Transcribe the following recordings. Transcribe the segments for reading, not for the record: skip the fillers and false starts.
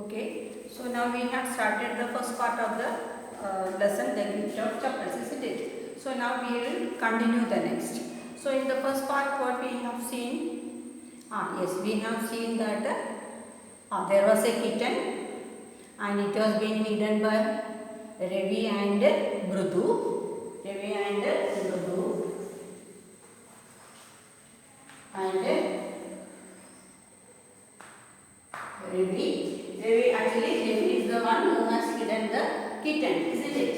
Okay, so now we have started the first part of the lesson, the gift of chapels, isn't it? So now we will continue the next. So in the first part, what we have seen? Yes, we have seen that there was a kitten and it was being hidden by Ravi and Mrudu. Ravi and Mrudu. And Ravi actually Ravi is the one who has hidden the kitten, isn't it?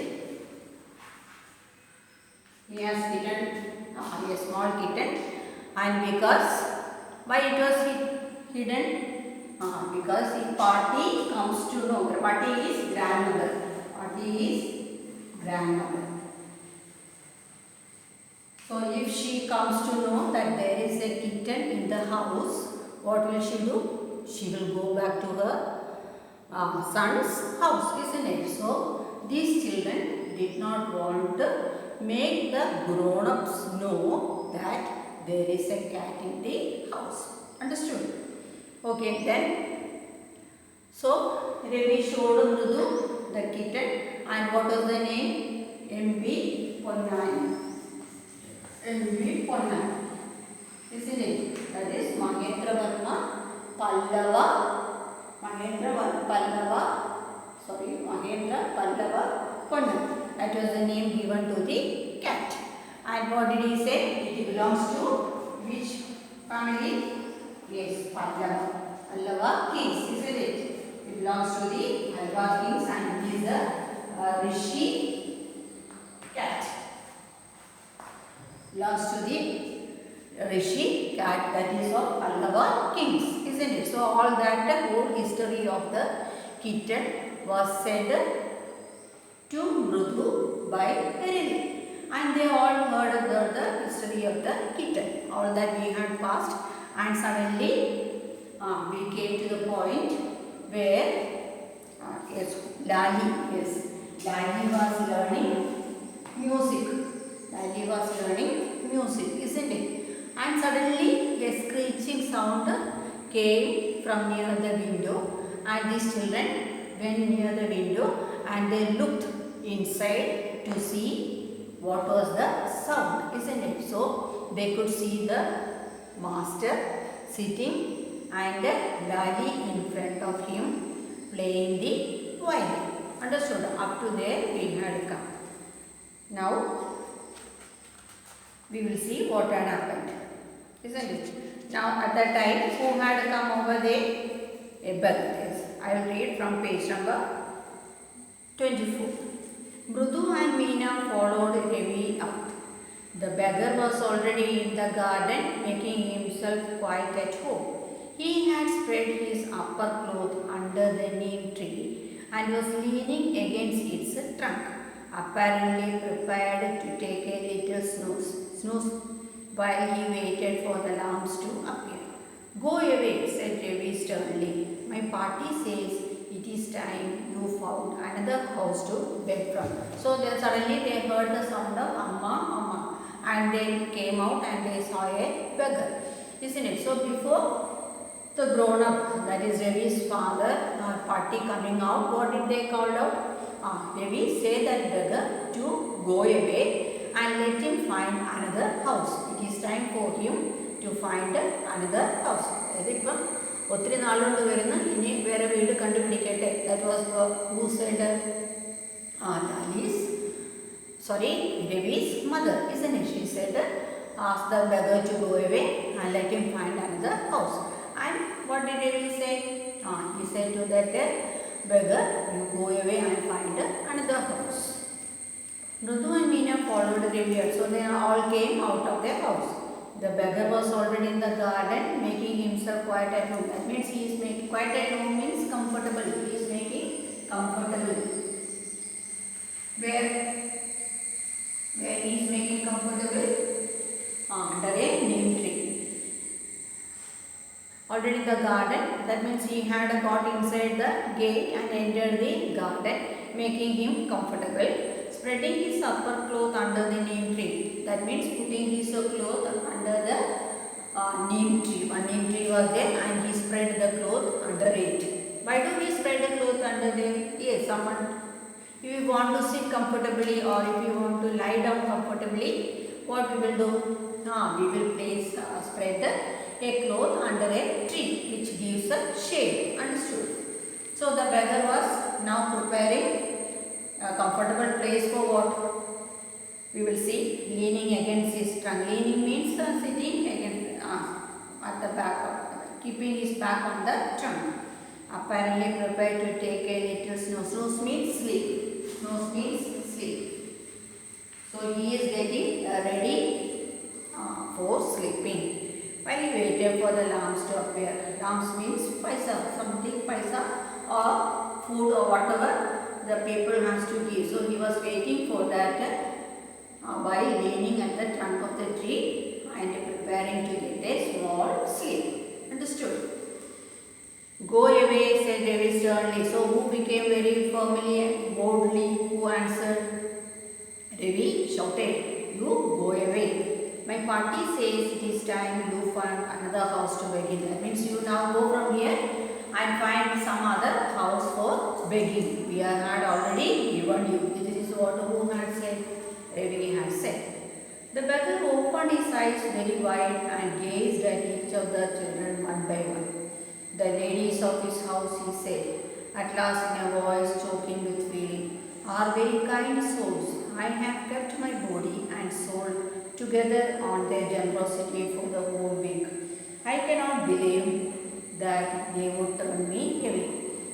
He has hidden a small kitten, and why it was hidden? Because if Party comes to know, Party is grandmother. Party is grandmother. So if she comes to know that there is a kitten in the house, what will she do? She will go back to her son's house, isn't it? So these children did not want to make the grown-ups know that there is a cat in the house. Understood? Okay, then. So Ravi showed Mrudu the kitten, and what was the name? MB Ponnan. MB Ponnan. Isn't it? That is Mahendra Varma Pallava Ponnan. That was the name given to the cat. And what did he say? It belongs to which family? Yes, Pallava kings, isn't it? It belongs to the Pallava kings, and it is the Rishi cat. Belongs to the Rishi cat, that is of Pallava kings, isn't it? So all that, the whole history of the kitten was said to Mrudu by Ravi, and they all heard about the history of the kitten, all that we had passed, and suddenly we came to the point where Lali was learning music, isn't it? And suddenly a screeching sound came from near the window, and these children went near the window and they looked inside to see what was the sound, isn't it? So they could see the master sitting and Lali in front of him playing the violin. Understood? Up to there we had come. Now we will see what had happened, isn't it? Now at that time, who had come over there? A beggar. Yes. I will read from page number 24. Mrudu and Meena followed Ravi out. The beggar was already in the garden, making himself quite at home. He had spread his upper cloth under the neem tree and was leaning against its trunk, apparently prepared to take a little snooze while he waited for the lamps to appear. Go away, said Ravi sternly. My party says it is time you found another house to bed from. So then suddenly they heard the sound of Amma, and they came out and they saw a beggar, isn't it? So before the grown up, that is Ravi's father, party coming out, what did they call out? Ravi say that beggar to go away and let him find another house. It is time for him to find another house. അതിപ്പം ഒത്തിരി നാളുകൊണ്ട് വരുന്ന ഇനി വേറെ വീട് കണ്ടുപിടിക്കട്ടെ. That was who said Ravi's mother, isn't it? She said ask the beggar to go away and let him find another house. And what did Ravi say? He said to that beggar, you go away and find another house. Mrudu and Meena followed Ravi, so they all came out of their house. The beggar was already in the garden, making himself quite at home. That means he is making quite at home means comfortable. He is making comfortable. Where he is making comfortable? Under a neem tree. Already in the garden, that means he had got inside the gate and entered the garden, making him comfortable. Spreading his upper cloth under the neem tree. That means putting his cloth under the neem tree. One neem tree was there and he spread the cloth under it. Why do we spread day? Yes, someone. If you want to sit comfortably or if you want to lie down comfortably, what we will do? We will place spread a cloth under a tree which gives a shade. Understood? So the beggar was now preparing a comfortable place for what? We will see leaning against his trunk. Leaning means sitting against at the back of, keeping his back on the trunk. Apparently prepared to take a little snooze. Snooze means sleep. Snooze means sleep. So he is getting ready for sleeping. While he waited for the lamps to appear. Lamps means paisa, something paisa or food or whatever the people has to give. So he was waiting for that by leaning at the trunk of the tree and preparing to get a small sleep. Understood? Go away, said Ravi sternly. So who became very firmly and boldly? Who answered? Ravi shouted, you go away. My party says it is time you find another house to beg in. That means you now go from here and find some other house for begging. We had already given you. This is what who had said. Ravi had said. The beggar opened his eyes very wide and gazed at each of the children one by one. The ladies of his house, he said, at last in a voice choking with feeling, are very kind souls. I have kept my body and soul together on their generosity for the whole week. I cannot believe that they would turn me away.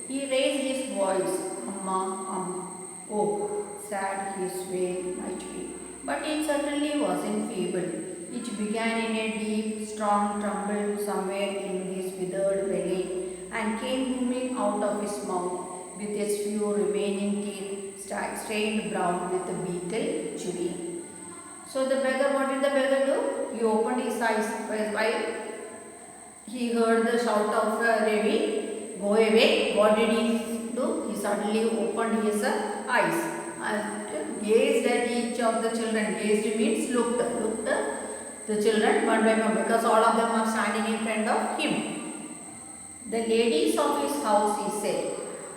He raised his voice, Amma, Amma. Oh, sad his way might be. But it certainly wasn't feeble. It began in a deep, strong rumble somewhere in his withered belly and came booming out of his mouth with its few remaining teeth stained brown with the beetle chewing. So the beggar, what did the beggar do? He opened his eyes while he heard the shout of Ravi, go away. What did he do? He suddenly opened his eyes and gazed at each of the children. Gazed means looked the children one by one because all of them are standing in front of him. The ladies of his house, he said,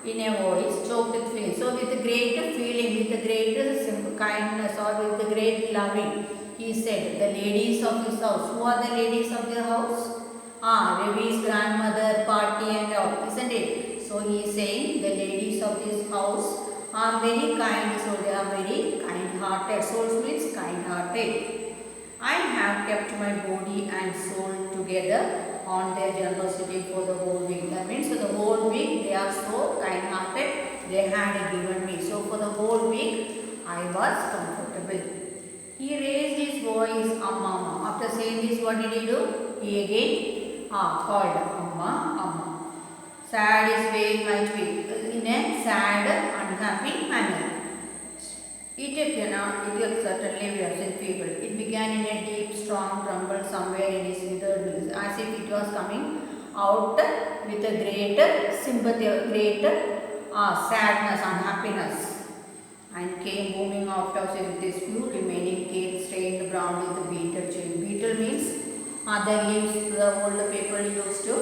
in a voice choked with feeling. So with great feeling, with great kindness or with great loving, he said, the ladies of his house. Who are the ladies of the house? Ravi's grandmother, party and all, isn't it? So he is saying the ladies of this house are very kind, so they are very kind-hearted. Souls means kind-hearted. I have kept my body and soul together on their generosity for the whole week. That means for the whole week they are so kind-hearted, they had given me. So for the whole week I was comfortable. He raised his voice, Amma. After saying this, what did he do? He again called Amma, Amma. Sad his way might be, in a sad, unhappy manner. It certainly wasn't feeble. It began in a deep, strong rumble somewhere in his withered lips, as if it was coming out with a greater sympathy, greater sadness, unhappiness, and came booming out of it with his few remaining teeth stained brown with the beetle chewing. Beetle means other leaves the old people used to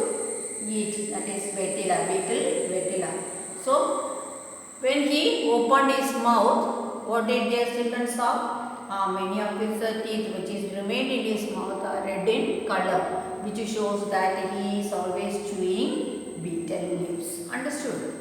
eat, that is vetila, beetle, vetila. So, when he opened his mouth, what did their children saw? Many of his teeth which is remained in his mouth are red in color, which shows that he is always chewing beetle leaves. Understood?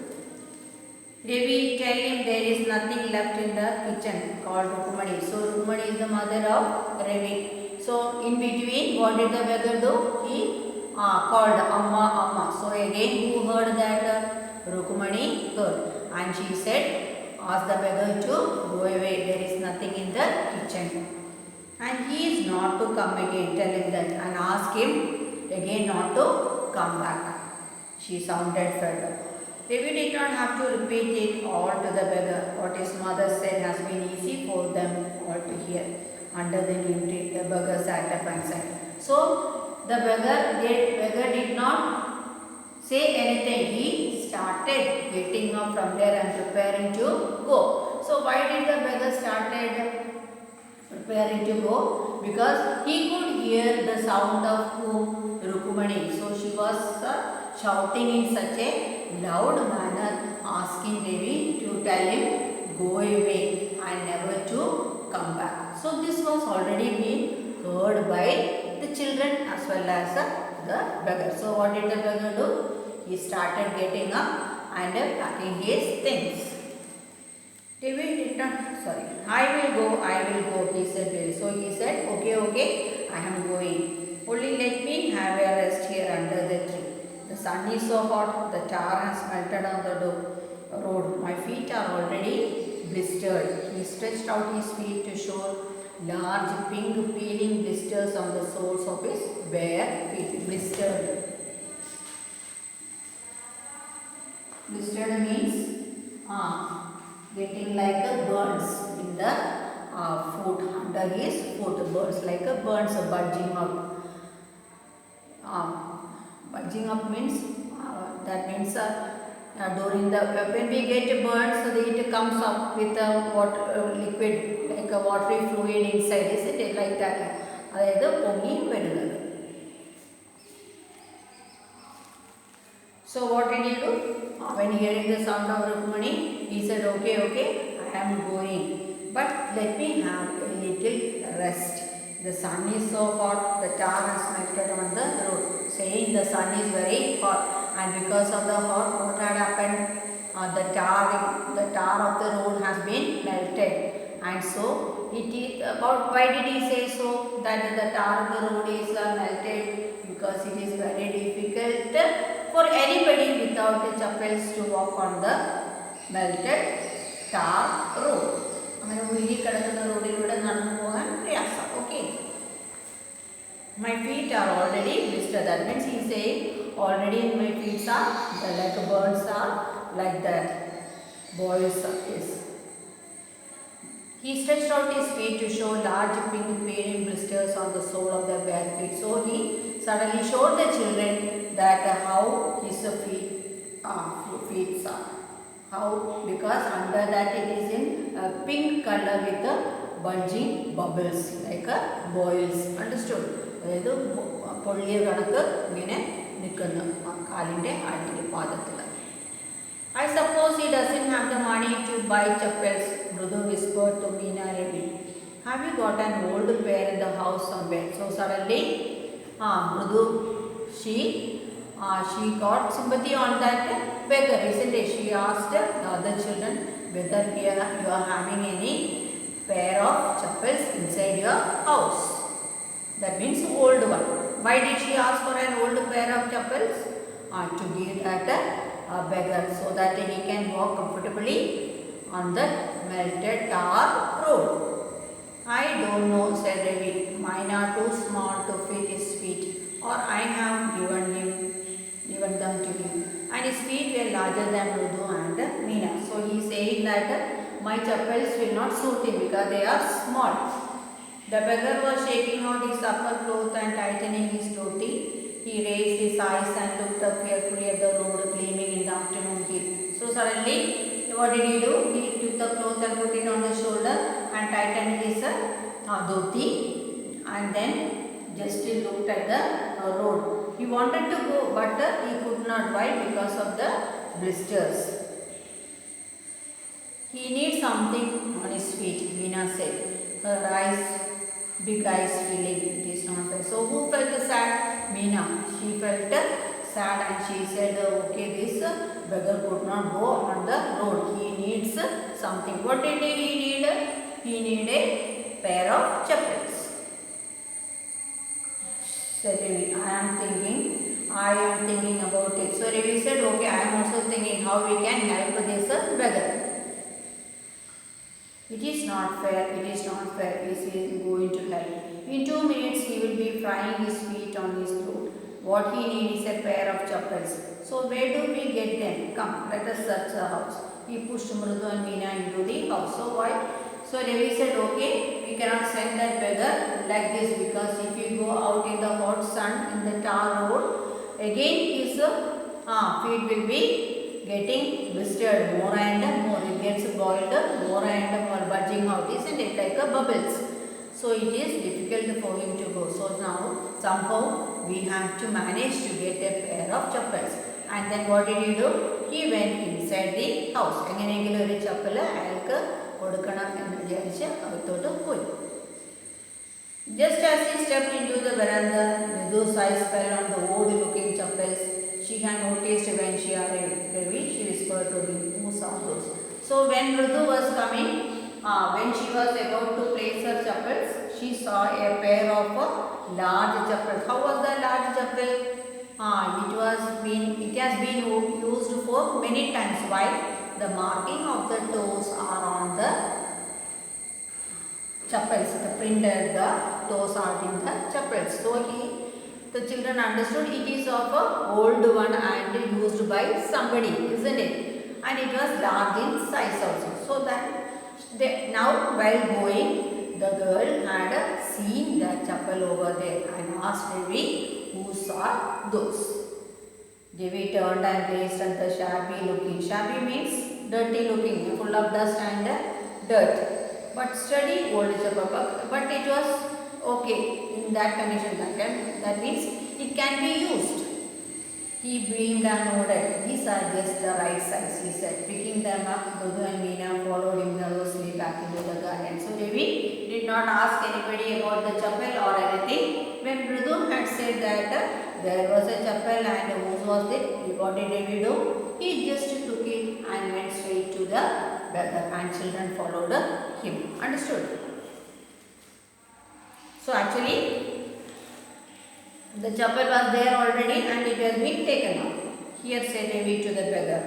Ravi tell him there is nothing left in the kitchen called Rukumani. So Rukumani is the mother of Ravi. So in between, what did the beggar do? He called Amma, Amma. So again, who heard that? Rukumani heard, and she said, ask the beggar to go away, there is nothing in the kitchen. And he is not to come again, tell him that, and ask him again not to come back. She sounded fed up. Ravi did not have to repeat it all to the beggar. What his mother said has been easy for them all to hear. Under the neem tree, the beggar sat up and said. So the beggar did not say anything. He started getting up from there and preparing to go. So why did the beggar started preparing to go? Because he could hear the sound of whom? Rukumani. So she was shouting in such a loud manner, asking asking Ravi to tell him go away and never to come back. So this was already been heard by the children as well as the beggar. So what did the beggar do? He started getting up and packing his things. David did not, sorry, I will go, he said. So he said, okay, I am going. Only let me have a rest here under the tree. The sun is so hot, the tar has melted on the road. My feet are already blistered. He stretched out his feet to show large pink peeling blisters on the soles of his bare feet. Blistered. Blistered means getting like a burns in the foot, under his foot, burns like a burns bulging up. Bulging up means that means during the when we get burns, so it comes up with a water liquid like a watery fluid inside, isn't it? Like that. അതായത് പൊങ്ങി വരുന്നത്. So what did he do? When hearing the sound of Rukmani, he said, okay, I am going. But let me have a little rest. The sun is so hot, the tar has melted on the road. Saying the sun is very hot, and because of the hot, what had happened? The tar of the road has been melted. And so, it is about, why did he say so? That the tar of the road is melted? Because it is very difficult for anybody without the chappals to walk on the melted tar road. അങ്ങനെ ഉരുകി കിടക്കുന്ന റോഡിലൂടെ നടന്നു പോകാൻ പ്രയാസം. Okay. My feet are already blistered. That means he is saying already my feet are like burns are like that. Boils is. He stretched out his feet to show large pink peeling blisters on the sole of their bare feet. So he suddenly showed the children that how his feet are. How? Because under that it is in pink color with the bulging bubbles like a boils. Understood? അതായത് പൊള്ളിയ കണക്ക് ഇങ്ങനെ നിൽക്കുന്നു കാലിൻ്റെ അടിയിൽ പാദത്തിൽ. I suppose he doesn't have the money to buy chappals, Mrudu whispered to Meena Ravi. Have you got an old pair in the house somewhere? So suddenly, Mrudu, she got sympathy on that beggar, isn't it? She asked the other children whether you are having any pair of chappals inside your house. That means old one. Why did she ask for an old pair of chappals? To give that beggar so that he can walk comfortably on the melted tar road. I don't know, said Ravi. Mine are too small to fit his feet, or I have given them to him. And his feet were larger than Mrudu and Meena. So he is saying that my chappals will not suit him because they are small. The beggar was shaking out his upper cloth and tightening his dhoti. He raised his eyes and looked up carefully at the road gleaming in the afternoon heat. So suddenly, what did he do? He took the cloth and put it on the shoulder and tightened his dhoti, and then just he looked at the road. He wanted to go, but he could not. Why? Because of the blisters. He needs something on his feet, Meena said. Her big eyes filling. It is not fair. So who felt sad? Meena. She felt sad and she said, okay, this beggar could not go on the road. He needs something. What did he need? He needed a pair of chappals. Said Ravi, I am thinking about it. So Ravi said, okay, I am also thinking how we can help this beggar. It is not fair, he is going to help. In 2 minutes he will be frying his feet on his throat. What he needs is a pair of chappals. So where do we get them? Come, let us search the house. He pushed Mrudu and Meena into the house. So why? So Ravi said, okay, we cannot send that beggar like this, because if you go out in the hot sun in the tar road, again his feet will be getting blistered more and more. It gets boiled more and more, bulging out, isn't it? Like a bubbles. So it is difficult for him to go. So now somehow we have to manage to get a pair of chappals. And then what did he do? He went inside. inside the house. എങ്ങനെയെങ്കിലും ഒരു ചപ്പൽ അയാൾക്ക് കൊടുക്കണം എന്ന് വിചാരിച്ച് അകത്തോട്ട് പോയി. Just as he stepped into the veranda, Mridhu's eyes fell on the old-looking chappals she had noticed when she arrived. Devi, she whispered to him, who saw those? So when Mridhu was coming, when she was about to place her chappals, she saw a pair of large chappals. How was the large chappal? It has been used for many times. Why? The marking of the toes are on the chappals. The printed the toes are in the chappals. So the children understood it is of a old one and used by somebody, isn't it? And it was large in size also. So that now while going, the girl had seen the chappal over there and asked Devi, who saw those? Devi turned and gazed at the shabby looking. Shabby means dirty looking, full of dust and dirt. But steady old chappal. But it was okay in that condition. That means it can be used. He beamed and nodded. These are just the right size, he said. Picking them up, Mridhu and Meena followed him nervously back into the garden. So Devi did not ask anybody about the chappal or anything. When Mridhu had said that there was a chappal and whose was it, what did Devi do? He just took it and went straight to the beggar, and children followed him. Understood? So actually, the chappal was there already and it has been taken out. Here said Devi to the beggar,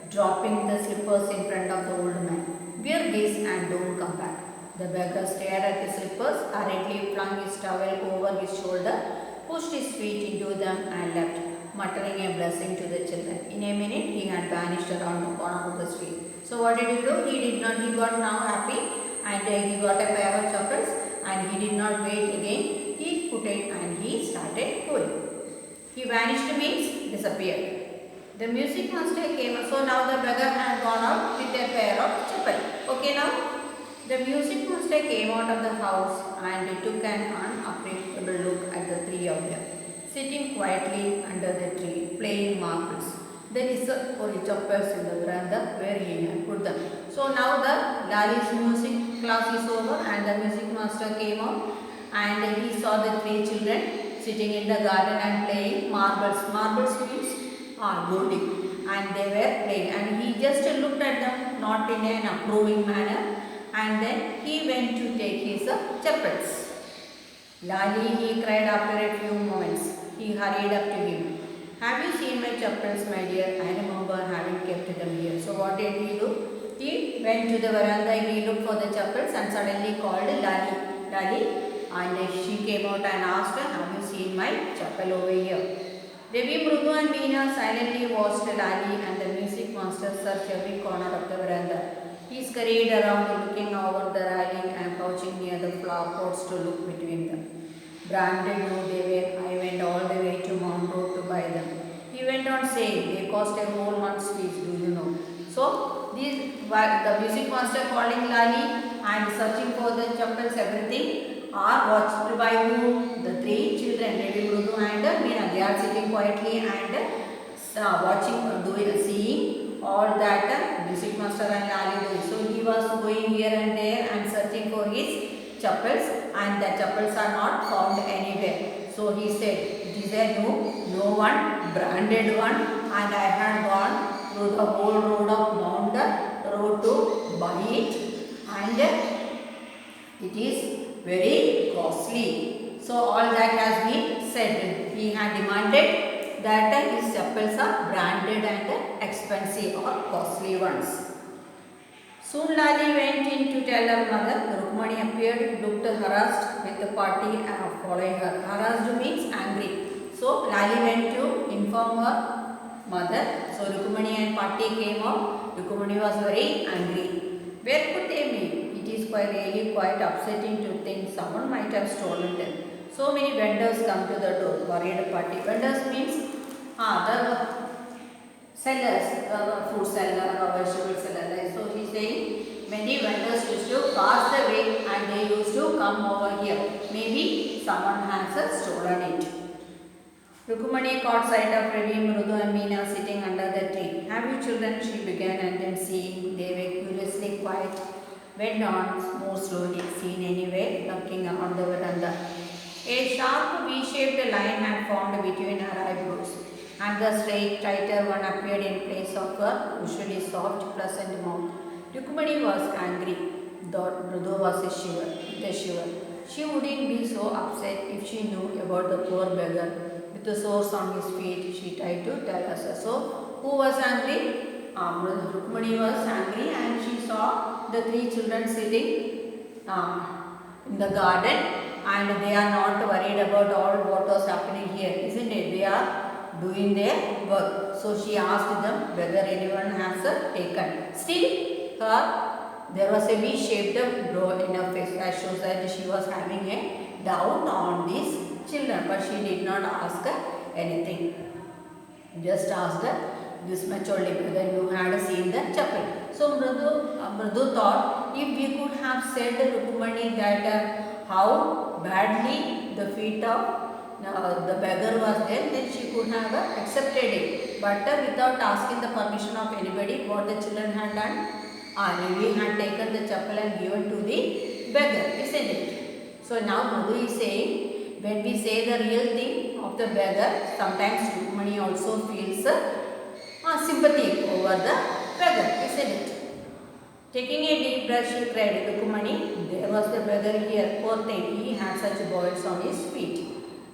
dropping the slippers in front of the old man. Wear these and don't come back. The beggar stared at the slippers, hurriedly flung his towel over his shoulder, pushed his feet into them and left, muttering a blessing to the children. In a minute, he had vanished around the corner of the street. So what did he do? He got now happy and he got a pair of chappals and he did not wait again. He put it and he started going. He vanished means disappeared. The music master came. So now the beggar had gone out with a pair of chappal. Okay now? The music master came out of the house and took an unappreciable look at the three of them, sitting quietly under the tree, playing marbles. Then he saw chappals in the veranda where he had put them. So now the Lali's music class is over and the music master came out and he saw the three children sitting in the garden and playing marbles. Marbles means loading, and they were playing and he just looked at them not in an approving manner and then he went to take his chappals. Lali, he cried after a few moments. He hurried up to him. Have you seen my chappals, my dear? I remember having kept them here. So what did he do? He went to the veranda, he looked for the chappals and suddenly called Lali. Lali, and she came out and asked, have you seen my chappal over here? Devi, Mridhu and Meena silently watched Lali and the music master search every corner of the veranda. He scurried around looking over the railing and crouching near the flower pots to look between them. Branded no they were. I went all the way to Mount Road to buy them. He went on saying, they cost a whole month's fees, do you know? So, the music master calling Lali and searching for the chappals, everything are watched by who? The three children, Devi, Mridhu and Meena. They are sitting quietly and watching, seeing all that music master and Lali do. So, he was going here and there and searching for his chappals and the chappals are not found anywhere. So, he said, it is a no one, branded one and I had gone through the whole road of Mount Road to buy it and it is very costly. So all that has been said. He had demanded that his chappals are branded and expensive or costly ones. Soon Lali went in to tell her mother. Rukmani appeared, looked harassed with the party following her. Harassed means angry. So Lali went to inform her mother. So Rukmani and party came out. Rukmani was very angry. Where could they be? It is really quite upsetting to think someone might have stolen them. So many vendors come to the door. Worried party. Vendors means the sellers, food seller or vegetable seller. So he is saying many vendors used to pass the way and they used to come over here. Maybe someone has stolen it. Rukumani caught sight of Ravi, Mrudu and Meena sitting under the tree. Have you children? She began, and then seeing they were curiously quiet, went on more slowly, seen anyway, looking on the veranda. A sharp V-shaped line had formed between her eyebrows, and the straight, tighter one appeared in place of her usually soft, pleasant mouth. Rukumani was angry, though Mrudu was a shiver. She wouldn't be so upset if she knew about the poor beggar with the sores on his feet, she tried to tell us. So, who was angry? Rukmani was angry and she saw the three children sitting in the garden, and they are not worried about all what was happening here, isn't it? They are doing their work. So, she asked them whether anyone has taken. Still, there was a V-shaped blow in her face that shows that she was having a doubt on these children, but she did not ask anything. Just asked this much only whether you had seen the chapel. So Mrudu thought if we could have said to Rukumani that how badly the feet of the beggar was there, then she could have accepted it. But without asking the permission of anybody, what the children had done, Levi had taken the chapel and given to the beggar, isn't it? So now Mrudu is saying, when we say the real thing of the beggar, sometimes Rukmani also feels sympathy over the beggar, isn't it? Taking a deep breath, she cried, Rukmani, there was the beggar here, poor thing, he had such boils on his feet.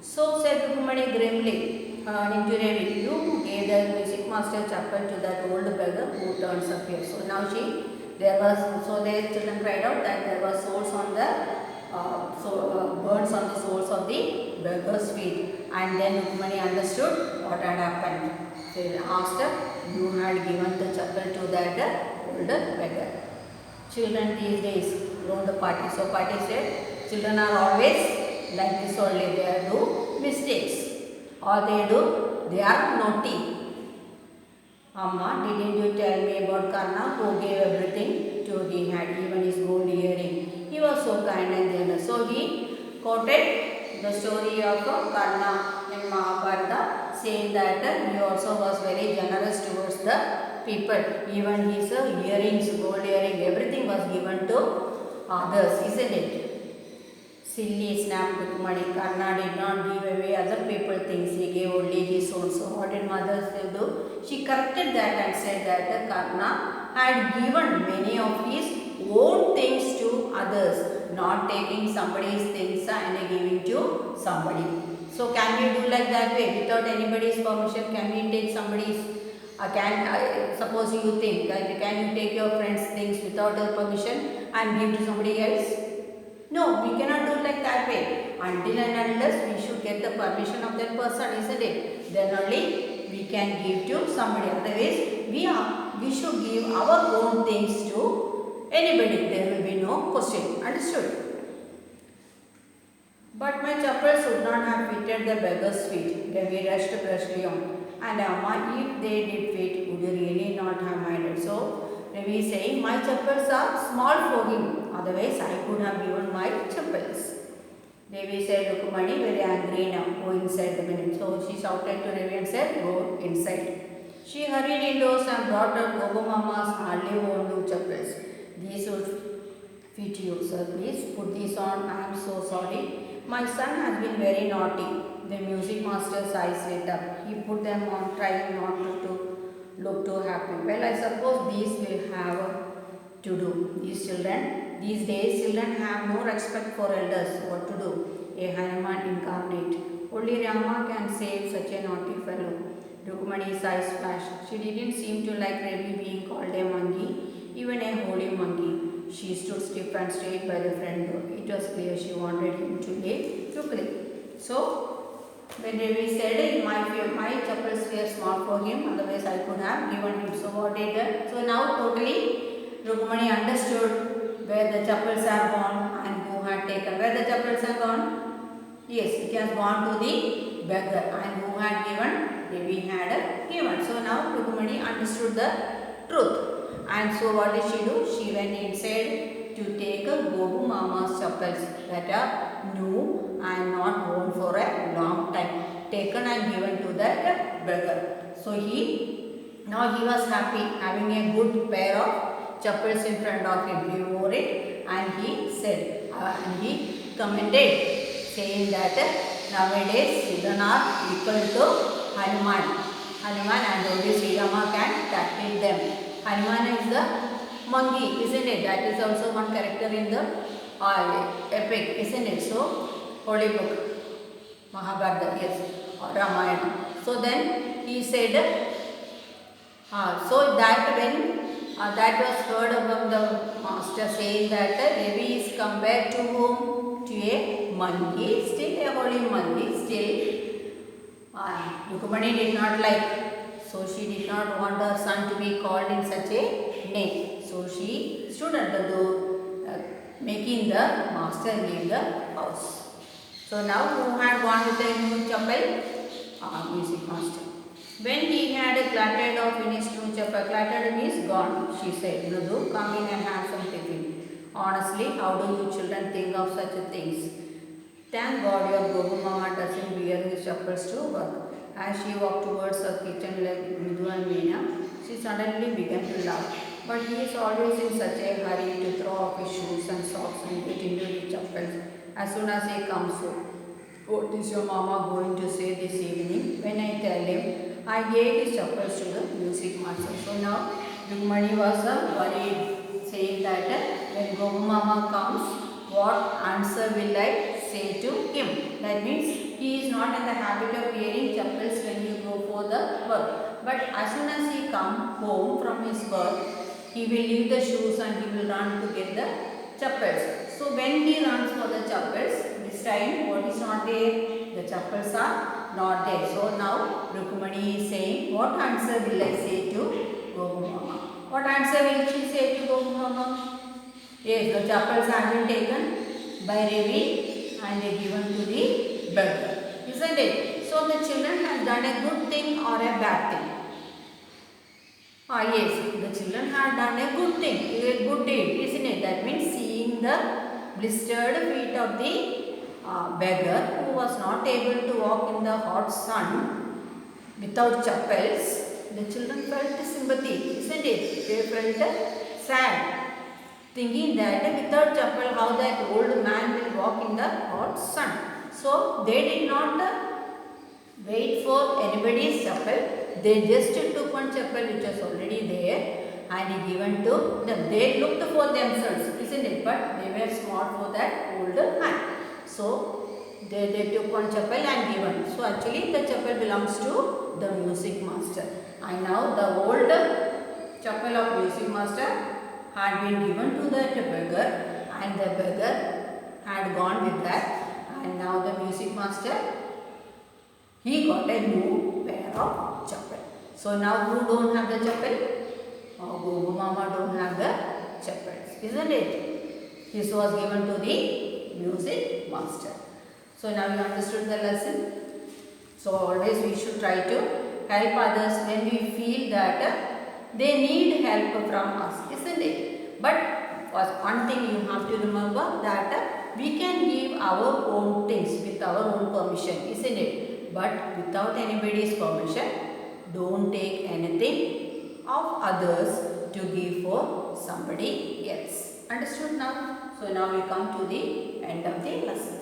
So said Rukmani grimly, turning to Ravi, you gave the music master chapel to that old beggar who turns up here. So now their children cried out that there was souls on the burns on the soles of the beggar's feet, and then Rukmani understood what had happened. So he asked her, you had given the chapel to that old beggar. Children these days grown the party. So party said, children are always like this only, they do mistakes, or they are naughty. Amma, didn't you tell me about Karna who gave everything to he had, even his gold earring? He was so kind and generous. So he quoted the story of Karna in Mahabharata, saying that he also was very generous towards the people. Even his earrings, gold earring, everything was given to others, isn't it? Silly, snapped Rukmani. Karna did not give away other people things, he gave only his own. So what did mother do? She corrected that and said that Karna had given many of his own things to others, not taking somebody's things and giving to somebody. So can we do like that way without anybody's permission? Can we take somebody's suppose you think can you take your friend's things without her permission and give to somebody else? No, we cannot do like that way. Until and unless we should get the permission of that person, isn't it? Then only we can give to somebody. Otherwise, we should give our own things to anybody. There will be no question. Understood? But my chappals would not have fitted the beggar's feet. Then we rushed brusquely on. And Amma, if they did fit, would you really not have minded? So, Ravi is saying, my chappals are small for him. Otherwise, I could have given my chappals. Devi said, Rukmani, very angry now. Go inside the minute. So, she shouted to Ravi and said, go inside. She hurried indoors and brought her Gogo Mama's hardly worn new chappals. These would fit you, sir. Please put these on. I am so sorry. My son has been very naughty. The music master's eyes lit up. He put them on, trying not to look too happy. Well, I suppose these will have to do. These days, children have no respect for elders. What to do? A Hanuman incarnate. Only Rama can save such a naughty fellow. Rukmani's eyes flashed. She didn't seem to like Ravi being called a monkey, even a holy monkey. She stood stiff and straight by the front door. It was clear she wanted him to leave quickly. So, when Ravi said, my chappals were small for him, otherwise I could have given him. So what did that? So now totally Rukmani understood where the chappals are gone and who had taken. Where the chappals are gone? Yes, it has gone to the beggar, and who had given? Ravi had given. So now Rukmani understood the truth. And so what did she do? She went inside to take Gobu Mama's chappals that are new and not worn for a long time. taken and given to that beggar. So now he was happy having a good pair of chappals in front of him. He wore it and he said, and he commented, saying that nowadays children are equal to Hanuman. Hanuman and only Sri Rama can tackle them. Hanuman is the monkey, isn't it? That is also one character in the epic, isn't it? So, holy book, Mahabharata, yes, or Ramayana. So then he said, so that when that was heard among the master saying that Ravi is compared to whom? To a monkey, still a holy monkey, still Rukmani did not like, so she did not want her son to be called in such a name. So she stood at the door, making the master leave the house. So now who had gone with the new chappal? Music master. When he had clattered off in his new chappal, clattered means gone, she said, Nudu, come in and have some tiffin. Honestly, how do you children think of such things? Thank God your Gogu Mama doesn't wear his chappals to work. As she walked towards her kitchen like Vidhu and Meena, she suddenly began to laugh. But he is always in such a hurry to throw off his shoes and socks and get into his chappals as soon as he comes home. What is your mama going to say this evening? When I tell him, I gave his chappals to the music master. So now Rukmani was worried, saying that when Gogu Mama comes, what answer will I say to him? That means he is not in the habit of wearing chappals when you go for the work. But as soon as he comes home from his work, he will leave the shoes and he will run to get the chappals. So when he runs for the chappals, this time what is not there? The chappals are not there. So now Rukmani is saying, what answer will I say to Gogu Mama? What answer will she say to Gogu Mama? Yes, the chappals have been taken by Ravi and given to the beggar, isn't it? So the children have done a good thing or a bad thing? Yes, the children have done a good thing, a good deed, isn't it? That means seeing the blistered feet of the beggar who was not able to walk in the hot sun without chappals, the children felt sympathy, isn't it? They felt sad, thinking that without chappal how that old man will walk in the hot sun. So they did not wait for anybody's chappal. They just took one chappal which was already there and given to them. They looked for themselves, isn't it? But they were smart for that old man. So they took one chappal and given. So actually the chappal belongs to the music master. And now the old chappal of music master had been given to that beggar and the beggar had gone with that, and now the music master, he got a new pair of chappal. So now who don't have the chappal? Gogu Mama don't have the chappals, isn't it? This was given to the music master. So now you understood the lesson. So always we should try to help others when we feel that they need help from us, isn't it? But one thing you have to remember that we can give our own things with our own permission, isn't it? But without anybody's permission, don't take anything of others to give for somebody else. Understood now? So now we come to the end of the lesson.